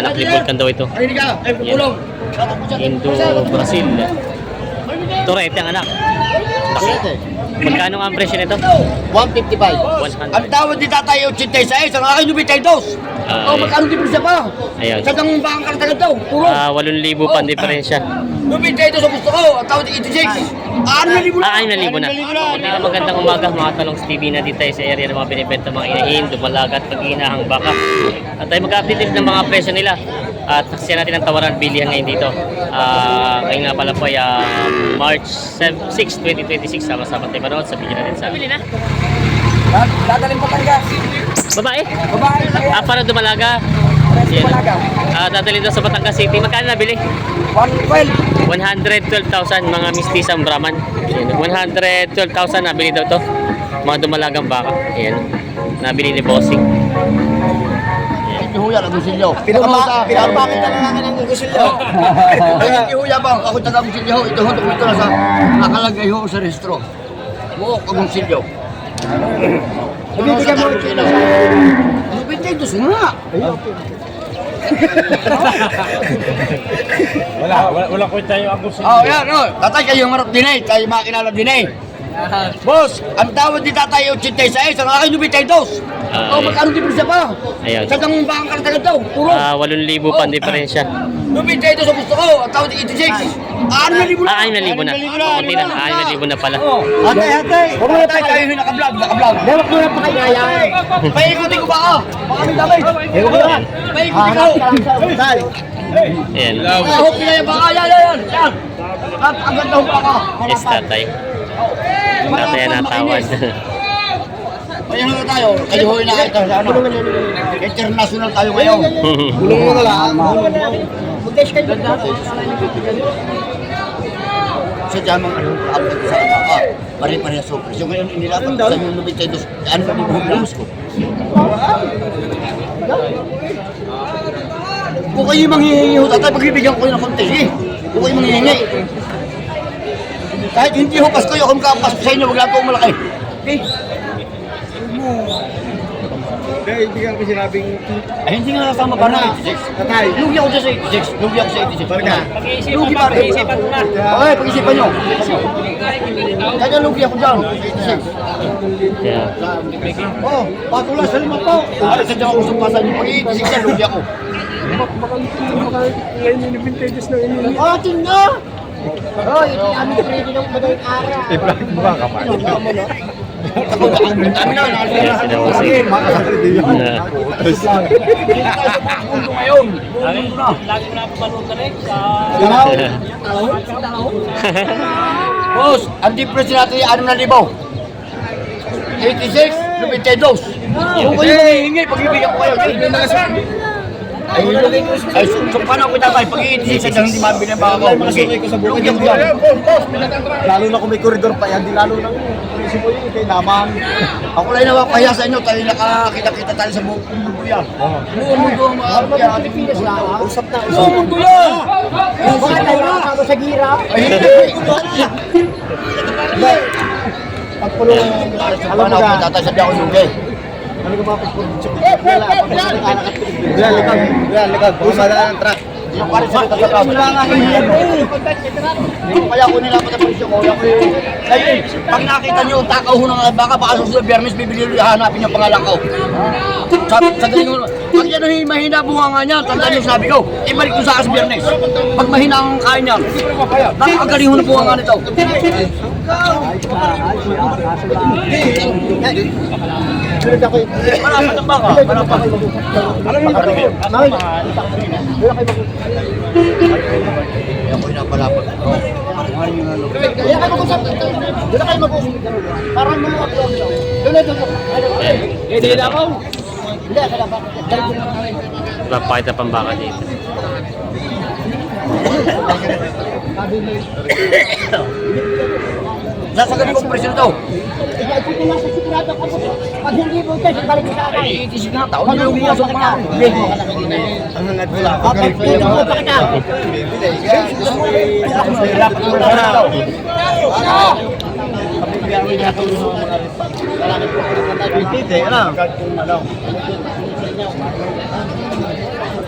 Anak ni Vulcan daw ito. Yan. Indo-Brazil. Torete ang anak. Magkano ang presyo nito? 155. 100. Ang tawad ni Tatay 86, ang akin 92. Magkano diferensya pa? Ayun. Sa dang bang kartagal daw, puro. 8,000 pa ang diferensya. 92 sa gusto ko, ang tawad 86. 6,000 na. 6,000 na. Magandang umaga mga Talongs TV na dito tayo sa area ng mga binibenta mga inahin, dumalagat, pag-iinahang baka. At tayo mag-update din ng mga presyo nila. At saksiyan natin ang tawaran bilihan ngayon dito. Ngayon nga pala po ay March 6, 2026. Sama-sama tayo manood sa video natin sa bili na. Dadaling Batangas. Babae? Babae. Para dumalaga. Dadalhin daw sa Batangas City. Magkano nabili? 112. 112,000 mga mistisang Brahman. 112,000 nabili daw to. Mga dumalagang baka. Ayan. Nabili ni Bossing. Ihuya ang gusilyo. Pinapakit na lang namin ang gusilyo. Ihuya bang ako taga gusilyo. Ito ho, ito na sa nakalagay ho sa restro. Buok ang gusilyo. Bibigyan mo ito na. Bibigyan ito nga. Wala ko tayo ang gusto. Oh, yan, oh. Tatay kayo marap din eh. Kayo makakilala din eh. Boss, ang tawad ni Tatay 86, ang akin 92. Magkano diferensya pa? Ayun. Sa dang bang kartagal daw, puro. 8,000 pa ang diferensya. 92 sa gusto ko, ang tawad 86. 6,000 na. 6,000 na. Kunti na. 6,000 na pala. Ate. Huwag mo na tayo kayo naka-vlog. Huwag mo na pa kayo yaya. Paikutin ko ba ako? Baka may damay. Paikutin ko. Ayan. Hop na yan baka. Yan. Ang ganda ho baka. Yes, tatay. Tatay na tawad. Ayan na tayo. Kayo ho nakita sa ano. International tayo ngayon. Bulong mo na lang. Mag-test kayo. Sa jamang ano, upload sa baka. Pare-pareha so presyo. Ngayon inilapat sa yung 92. Ano ba yung grams ko? Kung kayo manghihingi ho, tatay, pagbibigyan ko kayo ng konti. Kung kayo manghihingi. Kahit hindi ho Pasko, ako makapasko sa inyo, wag lang po malaki. Okay? Dahil hindi ka sinabing... Ay, hindi nga nasama pa na 86. Tatay. Lugi ako dyan sa 86. Lugi ako sa 86. Barga. Lugi pa rin. Okay, pag-isipan nyo. Kaya lugi ako dyan. 86. Yeah. Oh, patulas, salma po. Para sa dyan ako sumpasan nyo. Pag-86 yan, lugi ako. Ngayon yung vintages na ini. Oh, tingnan! Oh, ito kami ready ng madaling araw. Ibrahim mo ba kapal? Ako na, ang dami na. Sila Bossing. Mundo ngayon. Lagi mo na pumanood na rin sa... Boss, ang difference natin ay 6,000. 86, 92. Kung kayo nangihingi, pag-ibigyan ko kayo. Ay, so paano ako tatay? Pag-i-86 at hindi mabili ang baka ko. Masukay ko sa buhay. Lalo na kung may koridor pa yan, di lalo na isip mo yun, kay naman. Ako lang nawapahiya sa inyo, tayo nakakita-kita tayo sa buong mundo yan. Buong mundo ang mga yan, ating Pinas na. Usap na, Buong mundo yan! Baka tayo nakakaba sa gira. Ay, hindi. Pagpulong, Alam mo ka, tatay sabi ako lugi. ano ka ba pagpulong? Likod. Usap na ng truck. Yung pare sa ito sa kaya ko nila pagkapisyo ko. Kaya pag nakita nyo, takaw ho ng baka susunod Biyernes, bibili hanapin yung pangalan ko. Sa galing mo, pag yan ay mahina bunga nga niya, tandaan nyo sabi ko, ibalik ko sa akas Biyernes. Pag mahina ang kain niyan, nakakagaling ho na bunga nga nito. Malapat ang baka, malapat. Ako'y napalapat. Kaya kayo mag-usap. Doon na kayo mag-usap. Parang mga doon. Hindi na ako. Hindi, kaya ba? Napakita pang baka dito. Sasagot kong presyo ito. Pag hindi mo ito, balik sa akin. Ay, itisig na tao. Hindi mo sa mga. Ang hangad wala.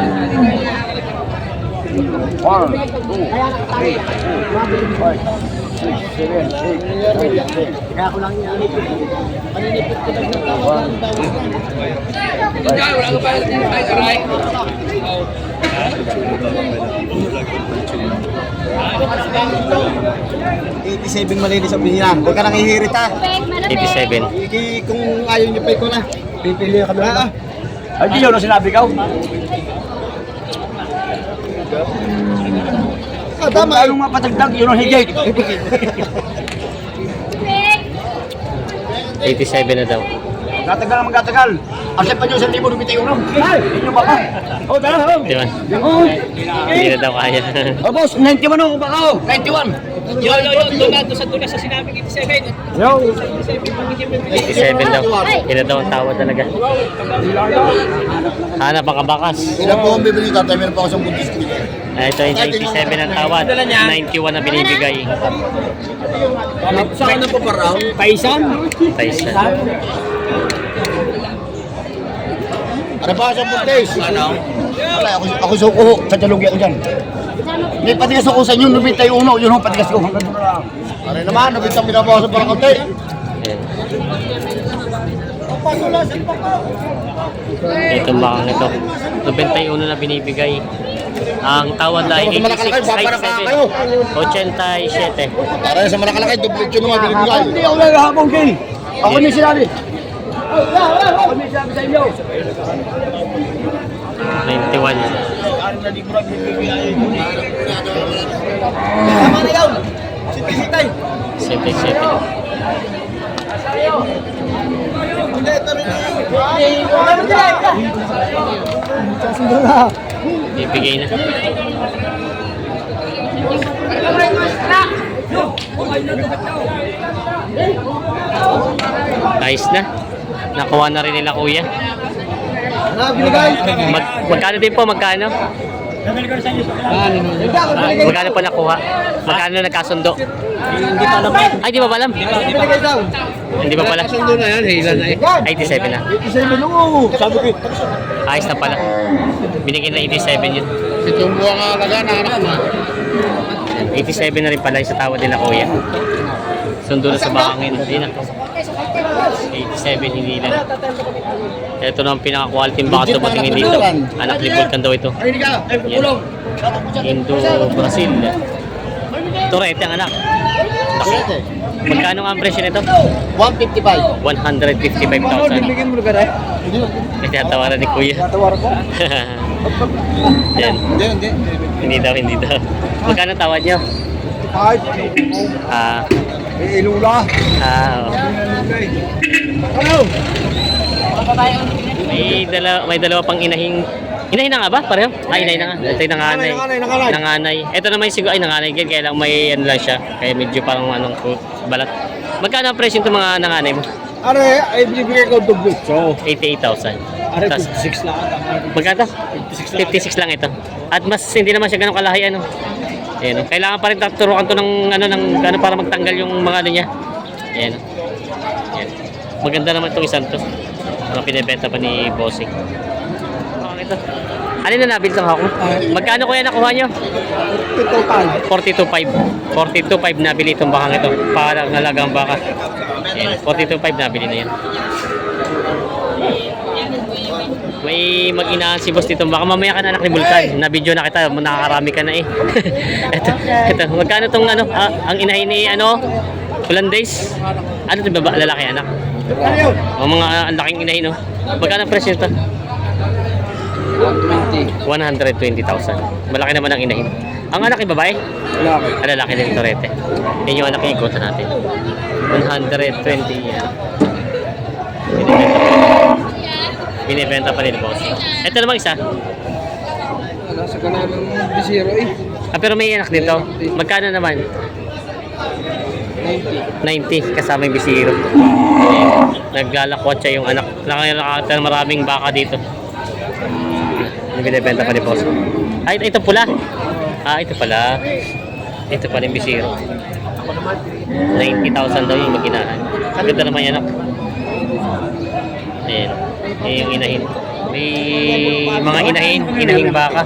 1, 2, 3, 4, 5, 6, 7, 8, 9, 10. Kaya ko lang yan. Paninipit ko lang ng tawag ng $87 malinis ang binihan. Huwag ka nang ihirit ha. 87. Kung ayaw niyo pa ikaw na. Pipili ka na. Ay, di yun ang sinabi ka. Tama. Ayaw mapatagdag, yun ang higit. 87 na daw. Gatagal naman gatagal. Asya pa nyo sa libo ng bitiyo ron. Inyo ba ka? O, tara ho. Di ba? Oo. Hindi na daw kaya. O, boss, 91 ako baka ho. 91. Yo, doon sa sinabi 87. 87 daw. Hindi na daw ang tawad talaga. Hanap ang kabakas. Ilan po ang bibili tatay? Meron pa ako sa buntis. Ito yung 97 ang tawad. 91 na binibigay. Saan na po paraw? Paisan? Tyson. Ano pa sa buntis? Ano? Wala, ako suko ho. Sa dalugi ako dyan. May patigas ako sa inyo, 91. Yun ho, patigas ko. Hanggang doon na lang. Ano naman, nabintang binabawasan parang konti. Ito bakang ito. 91 na binibigay. Ang tawad ay 86, 87. Para sa malakalakay, duplicate yun naman binibigay. Hindi ako nagahapon kay. Ako may sinabi. Ako may sinabi sa inyo. 91. Tama na yun. Sitay. 77. Bibigay na. Ayos na. Nakuha na rin nila kuya. Magkano din po? Magkano? Magkano po nakuha? Magkano nagkasundo? Hindi pa alam. Ay, di ba alam? Hindi ba pala? Kasundo na yan, hila na eh. 87 na. 87 no. Sabi ko. Ayos na pala. Binigyan na 87 yun. Itong buwang alaga na anak na. 87 na rin pala yung sa tawad nila kuya. Sundo na sa bakangin. Ayun na. 87 hindi lang. Ito na ang pinaka-quality baka tumatingin dito. Anak ni Vulcan daw ito. Ay, hindi ka. Ay, pupulong. Indo, Brazil. Torete ang anak. Magkano ang presyo nito? 155. 155,000. mo lugar eh. Kasi natawaran ni kuya. Tatawaran ko. Yan. Hindi. Hindi daw. Magkano tawad nyo? Kahit. Ah, Ilula. oo. Ano? May dalawa pang inahing Inahin na nga ba? Pareho? Ay, inahin na nga. Ito yung nanganay. Nanganay. Nanganay. Ito naman yung siguro, ay nanganay. Kaya lang may ano lang siya. Kaya medyo parang anong balat. Magkano ang presyo itong mga nanganay mo? Are, ay binibigay ko dugo. So, 88,000. are Tas, 56 lang. magkano? 56 56 lang. lang ito. At mas hindi naman siya ganun kalahi ano. Ayan, oh. Kailangan pa rin turukan to ng ano para magtanggal yung mga ano niya. Ayan. Oh. Ayan. Maganda naman itong isang to. Mga pinibenta pa ni Bossing. Ito. Ano na nabili sa hako? Magkano kuya nakuha nyo? Total. 42.5. 42.5 nabili itong bakang ito. Para nalagang baka. Ayan, 42.5 nabili na yan. May mag-inaan si boss dito. Baka mamaya ka na anak ni Bulkan. Na-video na kita. Nakakarami ka na eh. ito. Magkano itong ano? Ang inahin ni ano? Hollandaise? Ano ito baba? Lalaki anak? O mga ang laking inahin no? Magkano ang presyo ito? 120,000. Malaki naman ang inahin. Ang anak ni babae? Ang lalaki din ito rete. Yan yung anak yung ikutan natin. 120 yan. Binibenta pa rin boss. Ito namang isa. Nasa ka na ng bisiro eh. Pero may anak dito. Magkano naman? 90 kasama yung bisiro. Naglalakwat siya yung anak. Nakakita ng maraming baka dito. Binibenta pa rin boss. Ay, ito pula. Ito pala. Ito pala yung bisiro. 90,000 daw yung maginahan. Ganda naman yan anak. Ayan. Ayan yung inahin. May mga inahing baka.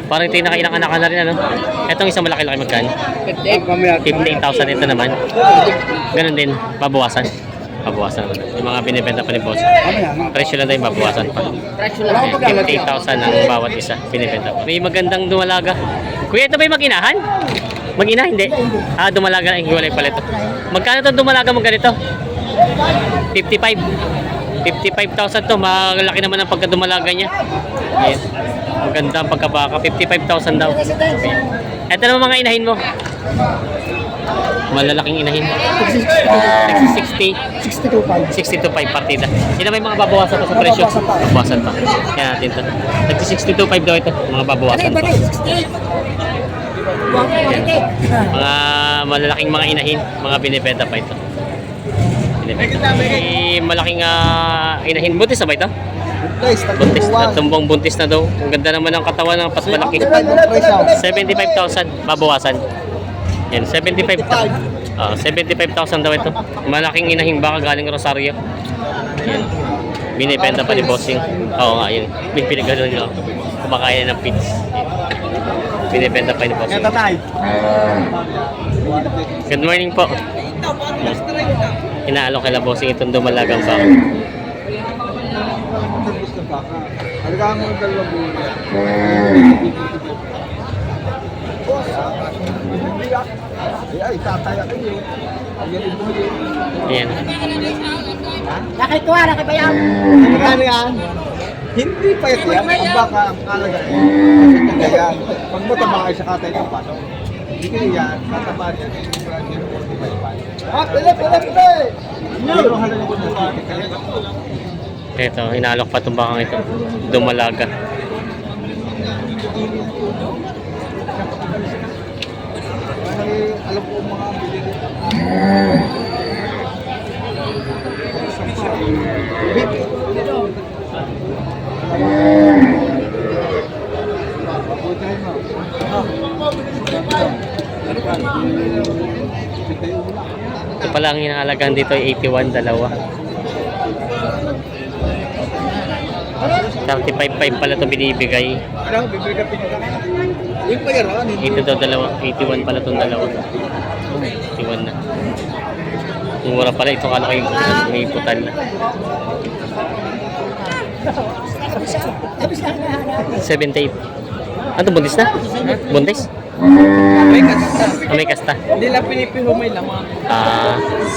Parang ito yung nakailang anak na rin ano. Itong isang malaki-laki magkano? 58,000 ito naman. Ganun din, babawasan. Babawasan naman. Yung mga binibenta pa ni boss. Presyo lang tayo babawasan pa. 58,000 ang bawat isa binibenta pa. May magandang dumalaga. Kuya, ito ba yung mag-inahan? Mag-ina, hindi. Dumalaga na. Hiwalay pala ito. Magkano ito dumalaga mo ganito? 55,000 to. Malaki naman ang pagkadumalaga niya. Yes. Maganda ang pagkabaka. 55,000 daw. Ito naman mga inahin mo. Malalaking inahin. 62.5 partida. Yun na may mga babawasan pa sa presyo. Babawasan pa. Yan natin ito. 62.5 daw ito. Mga babawasan pa. Yan. Mga malalaking mga inahin. Mga binibenta pa ito. Binibenta. May malaking inahin. Buntis na ba ito? Buntis na. Tumbong buntis na daw. Ang ganda naman ng katawan ng pasmalaki. 75,000 babawasan. Yan, 75,000 daw ito. Malaking inahing baka galing Rosario. Yan. Binibenta pa ni Bossing. Oo nga, yun. May pinagano nyo. Kumakain ng pits. Binibenta pa ni Bossing. Good morning po. Inaalok kay Bossing itong dumalagang baka. Alagaan mo ang dalawang buwan. Ay, tataya kayo. Ayan. Nakituwa, nakibayaw. Magkano yan? Hindi pa yan. Ang baka ang alaga. Kaya, pag mataba kayo sa katay ng pasok, hindi kayo yan. Tataba yan. Pila. Pero halaga ko na sa akin. Ito, inaalok pa itong bakang ito. Dumalaga. Alam ko mga bilhin. Ito pala ang inaalagaan dito ay 81, dalawa. 35.5 pala ito binibigay. Ano, bibigyan ka pinita. Yung payaran, Ito daw dalawa. 81 pala itong dalawa. 81 na. Mura pala ito kala kayo may putal na. 78. Ano buntis na? Buntis? May kasta. May kasta. Hindi lang pinipiho may laman.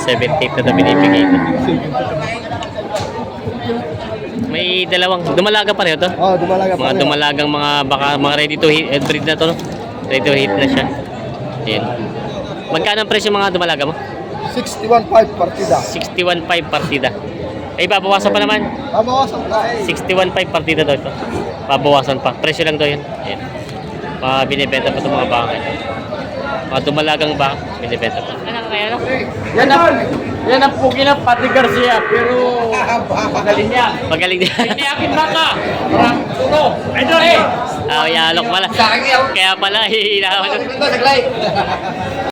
78 na daw binibigay ito. May dalawang. Dumalaga pa rin ito. oh, dumalaga pa. Mga dumalagang mga baka mga ready to hit breed na to no? Ready to hit na siya. Ayan. Magkano ang presyo mga dumalaga mo? 61.5 partida. 61.5 partida. Ay, babawasan pa naman. Babawasan ka eh. 61.5 partida daw ito. Babawasan pa. Presyo lang daw yun. Ayan. Mga binibenta pa itong mga baka ito. Mga dumalagang baka, binibenta pa. Ano kaya no? Yan ang pugi ng Pati Garcia, pero magaling niya. Magaling din. Hindi akin baka. Parang puno. Idol eh. Ah, yalok pala. Kaya pala, hihina ako. Saglay.